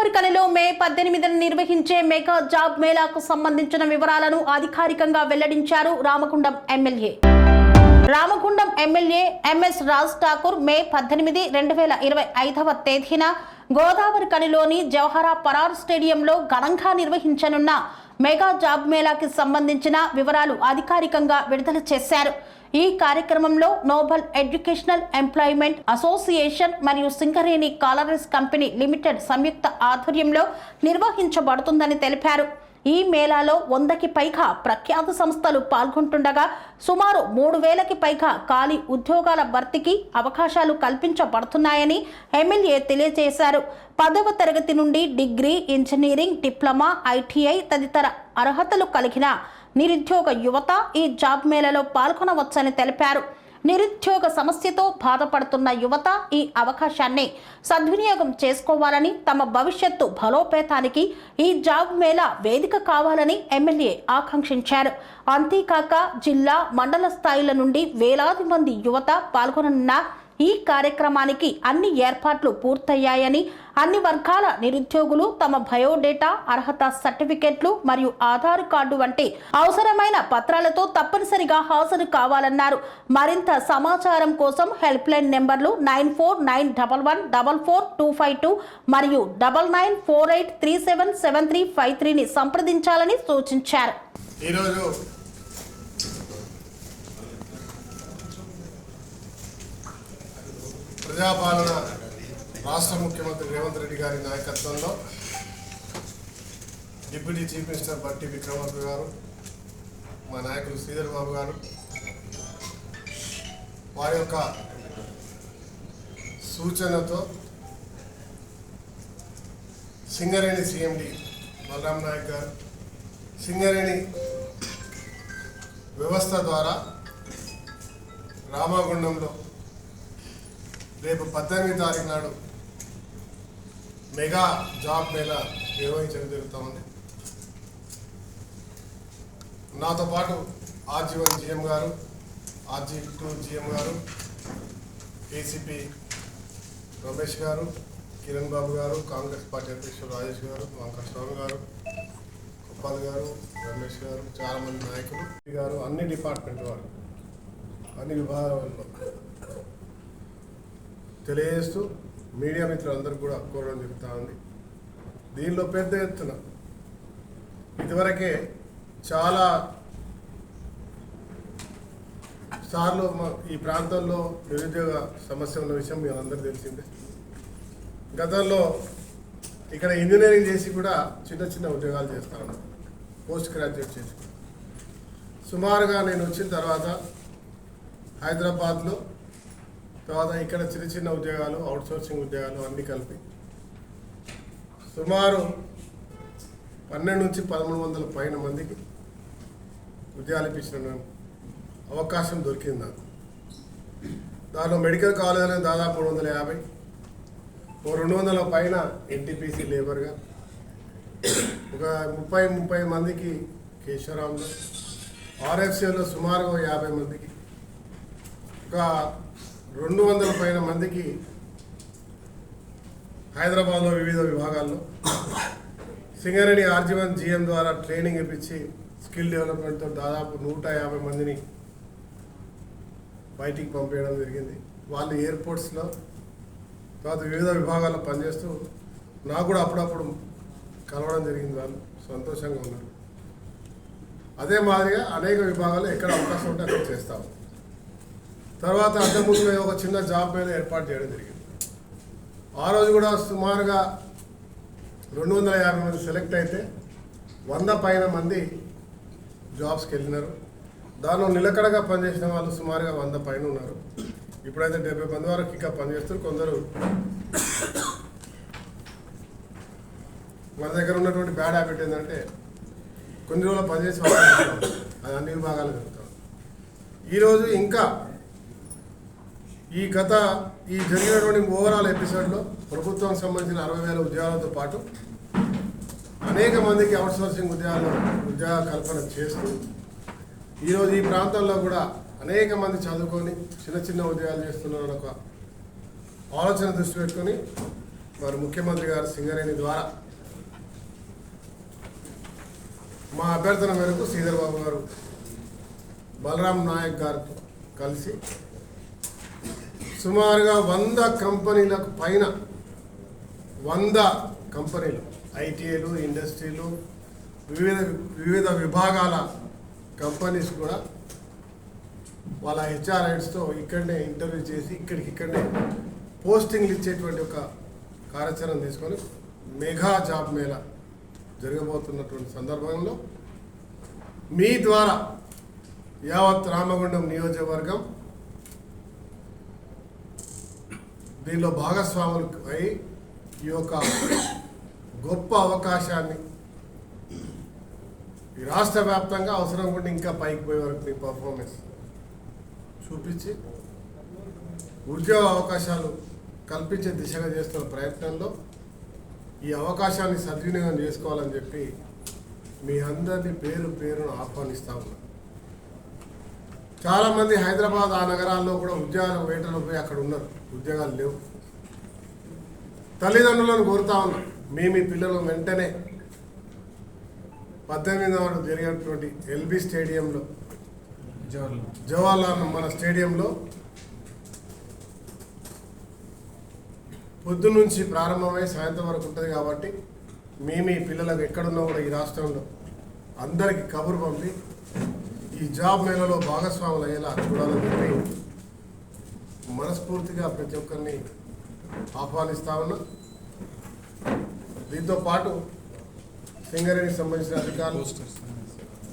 గోదావరికనిలో మే 18న నిర్వహించే mega job మేళాకు సంబంధించిన వివరాలను అధికారికంగా వెల్లడించారు Ramagundam MLA. Ramagundam MLA MS Raj Thakur May 18, 2025వ తేదీన గోదావరికనిలోని జవహరా పరార్ స్టేడియంలో ఘనంగా నిర్వహించనున్న మెగా జాబ్ మేళాకి సంబంధించిన వివరాలు అధికారికంగా విడుదల చేశారు. ఈ కార్యక్రమంలో నోబల్ ఎడ్యుకేషనల్ ఎంప్లాయ్మెంట్ అసోసియేషన్ మరియు సింగరేణి కాలరీస్ కంపెనీ లిమిటెడ్ సంయుక్త ఆధ్వర్యంలో నిర్వహించబడుతుందని తెలిపారు. ఈ మేళాలో 100కి పైగా ప్రఖ్యాత సంస్థలు పాల్గొంటుండగా సుమారు 3000కి పైగా ఖాళీ ఉద్యోగాల భర్తీకి అవకాశాలు కల్పించబడుతున్నాయని ఎమ్మెల్యే తెలియజేశారు. 10వ తరగతి నుండి డిగ్రీ, ఇంజనీరింగ్, డిప్లొమా, ఐటీఐ తదితర అర్హతలు కలిగిన నిరుద్యోగ యువత ఈ జాబ్ మేళాలో పాల్గొనవచ్చని తెలిపారు. నిరుద్యోగ సమస్యతో బాధపడుతున్న యువత ఈ అవకాశాన్ని సద్వినియోగం చేసుకోవాలని, తమ భవిష్యత్తు బలోపేతానికి ఈ జాబ్ మేళా వేదిక కావాలని ఎమ్మెల్యే ఆకాంక్షించారు. అంతేకాక జిల్లా, మండల స్థాయిల నుండి వేలాది మంది యువత పాల్గొననున్న ఈ కార్యక్రమానికి అన్ని ఏర్పాట్లు పూర్తయ్యాయని, అన్ని వర్గాల నిరుద్యోగులు తమ బయోడేటా, అర్హత సర్టిఫికెట్లు మరియు ఆధార్ కార్డు వంటి అవసరమైన పత్రాలతో తప్పనిసరిగా హాజరు కావాలన్నారు. మరింత సమాచారం కోసం హెల్ప్ లైన్ నెంబర్లు 9491144252 మరియు 9948377353ని సంప్రదించాలని సూచించారు. ప్రజాపాలన రాష్ట్ర ముఖ్యమంత్రి రేవంత్ రెడ్డి గారి నాయకత్వంలో డిప్యూటీ చీఫ్ మినిస్టర్ బట్టి విక్రమార్క గారు, మా నాయకులు శ్రీధర్ బాబు గారు, వారి యొక్క సూచనతో సింగరేణి సిఎండి బలరాం నాయక్ గారు సింగరేణి వ్యవస్థ ద్వారా రామగుండంలో రేపు 18వ తారీఖు నాడు మెగా జాబ్ మేళా నిర్వహించడం జరుగుతుంది. నాతో పాటు RG1 GM గారు, RG2 GM గారు, ACP రమేష్ గారు, కిరణ్ బాబు గారు, కాంగ్రెస్ పార్టీ అధ్యక్షుడు రాజేష్ గారు, వెంకటస్వామి గారు, గోపాల్ గారు, రమేష్ గారు, చాలామంది నాయకులు గారు, అన్ని డిపార్ట్మెంట్ వారు, అన్ని విభాగాల్లో తెలియజేస్తూ మీడియా మిత్రులందరూ కూడా కోరడం జరుగుతూ ఉంది. దీనిలో పెద్ద ఎత్తున ఇదివరకే చాలా సార్లు ఈ ప్రాంతంలో నిరుద్యోగ సమస్య ఉన్న విషయం మీ అందరూ తెలిసిందే. గతంలో ఇక్కడ ఇంజనీరింగ్ చేసి కూడా చిన్న చిన్న ఉద్యోగాలు చేస్తూ ఉన్నాను, పోస్ట్ గ్రాడ్యుయేట్ చేసి. సుమారుగా నేను వచ్చిన తర్వాత హైదరాబాద్లో, తర్వాత ఇక్కడ చిన్న చిన్న ఉద్యోగాలు, అవుట్సోర్సింగ్ ఉద్యోగాలు అన్నీ కలిపి సుమారు 1200 నుంచి 1300 పైన మందికి ఉద్యోగాలు ఇప్పించిన అవకాశం దొరికింది నాకు. దానిలో మెడికల్ కాలేజీలో దాదాపు 350, 200 పైన NTPC లేబర్గా, ఒక 30 మందికి కేశవరాంలో, RFCలో సుమారుగా 50 మందికి, ఒక 200 పైన మందికి హైదరాబాద్లో వివిధ విభాగాల్లో సింగరేణి RG1 GM ద్వారా ట్రైనింగ్ ఇప్పించి స్కిల్ డెవలప్మెంట్తో దాదాపు 150 మందిని బయటికి పంపేయడం జరిగింది. వాళ్ళు ఎయిర్పోర్ట్స్లో, తర్వాత వివిధ విభాగాల్లో పనిచేస్తూ నాకు కూడా అప్పుడప్పుడు కలవడం జరిగింది. వాళ్ళు సంతోషంగా ఉన్నారు. అదే మాదిరిగా అనేక విభాగాల్లో ఎక్కడ అవకాశం ఉంటే అక్కడ చేస్తాము. తర్వాత అంతకుముందు ఒక చిన్న జాబ్ మీద ఏర్పాటు చేయడం జరిగింది. ఆ రోజు కూడా సుమారుగా 250 మంది సెలెక్ట్ అయితే 100 పైన మంది జాబ్స్కి వెళ్ళినారు. దానిలో నిలకడగా పనిచేసిన వాళ్ళు సుమారుగా 100 పైన ఉన్నారు. ఇప్పుడైతే 70 మంది వరకు ఇంకా పనిచేస్తారు. కొందరు మన దగ్గర ఉన్నటువంటి బ్యాడ్ హ్యాబిట్ ఏంటంటే కొన్ని రోజులు పనిచేసి అది అన్ని విభాగాలు జరుగుతాం. ఈరోజు ఇంకా ఈ జరిగినటువంటి ఓవరాల్ ఎపిసోడ్లో ప్రభుత్వానికి సంబంధించిన 60,000 ఉద్యోగాలతో పాటు అనేక మందికి అవుట్సోర్సింగ్ ఉద్యోగ కల్పన చేస్తూ ఈరోజు ఈ ప్రాంతంలో కూడా అనేక మంది చదువుకొని చిన్న చిన్న ఉద్యోగాలు చేస్తున్నారని ఒక ఆలోచన దృష్టి పెట్టుకొని వారు ముఖ్యమంత్రి గారు సింగరేణి ద్వారా మా అభ్యర్థన మేరకు శ్రీధర్ బాబు గారు బలరాం నాయక్ గారితో కలిసి సుమారుగా 100 కంపెనీలకు పైన 100 కంపెనీలు ఐటీఐలు ఇండస్ట్రీలు వివిధ విభాగాల కంపెనీస్ కూడా వాళ్ళ హెచ్ఆర్ఐడ్స్తో ఇక్కడనే ఇంటర్వ్యూ చేసి ఇక్కడినే పోస్టింగ్లు ఇచ్చేటువంటి ఒక కార్యాచరణ తీసుకొని మెగా జాబ్ మేళా జరగబోతున్నటువంటి సందర్భంలో మీ ద్వారా యావత్ రామగుండం నియోజకవర్గం దీనిలో భాగస్వాములు అయి ఈ యొక్క గొప్ప అవకాశాన్ని ఈ రాష్ట్ర వ్యాప్తంగా అవసరం కూడా ఇంకా పైకి పోయే వరకు మీ పర్ఫార్మెన్స్ చూపించి ఉద్యోగ అవకాశాలు కల్పించే దిశగా చేస్తున్న ప్రయత్నంలో ఈ అవకాశాన్ని సద్వినియోగం చేసుకోవాలని చెప్పి మీ అందరినీ పేరును ఆహ్వానిస్తా ఉన్నా. చాలామంది హైదరాబాద్ ఆ నగరాల్లో కూడా ఉద్యోగాలు వేటలో పోయి అక్కడ ఉన్నారు, ఉద్యోగాలు లేవు. తల్లిదండ్రులను కోరుతా ఉన్నాం, మీ పిల్లలు వెంటనే 18వ నాడు జరిగేటువంటి ఎల్బీ స్టేడియంలో జవహర్లాల్ మన స్టేడియంలో పొద్దున్న నుంచి ప్రారంభమై సాయంత్రం వరకు ఉంటుంది కాబట్టి మీ పిల్లలకు ఎక్కడున్నా కూడా ఈ రాష్ట్రంలో అందరికీ కబురు పంపి ఈ జాబ్ మేళలో భాగస్వాములు అయ్యేలా చూడాలని చెప్పి మనస్ఫూర్తిగా ప్రతి ఒక్కరిని ఆహ్వానిస్తా ఉన్నా. దీంతో పాటు సింగరేణికి సంబంధించిన అధికారులు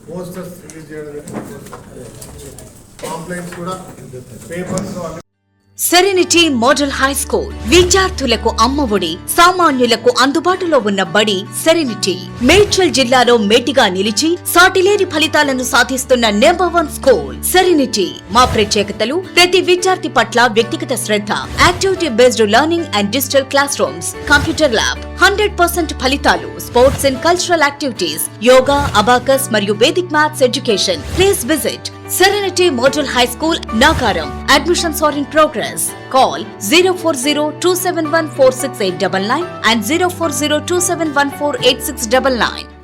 పోస్టర్స్ రిలీజ్ చేయడం, కాంప్లైంట్స్ కూడా పేపర్స్లో సెరెనిటీ మోడల్ హై స్కూల్ విద్యార్థులకు అమ్మఒడి, సామాన్యులకు అందుబాటులో ఉన్న బడి సెరెనిటీ. మేడ్చల్ జిల్లాలో మేటిగా నిలిచి సాటిలేని ఫలితాలను సాధిస్తున్న #1 స్కూల్ సెరెనిటీ. మా ప్రత్యేకతలు ప్రతి విద్యార్థి పట్ల వ్యక్తిగత శ్రద్ధ, activity based learning and digital classrooms, computer lab, 100% ఫలితాలు, sports and cultural activities, yoga, abacus మరియు Vedic maths education. Please visit Serenity Model High School, Nagaram. Admissions are in progress. Call 040-271-46899 and 040-271-48699.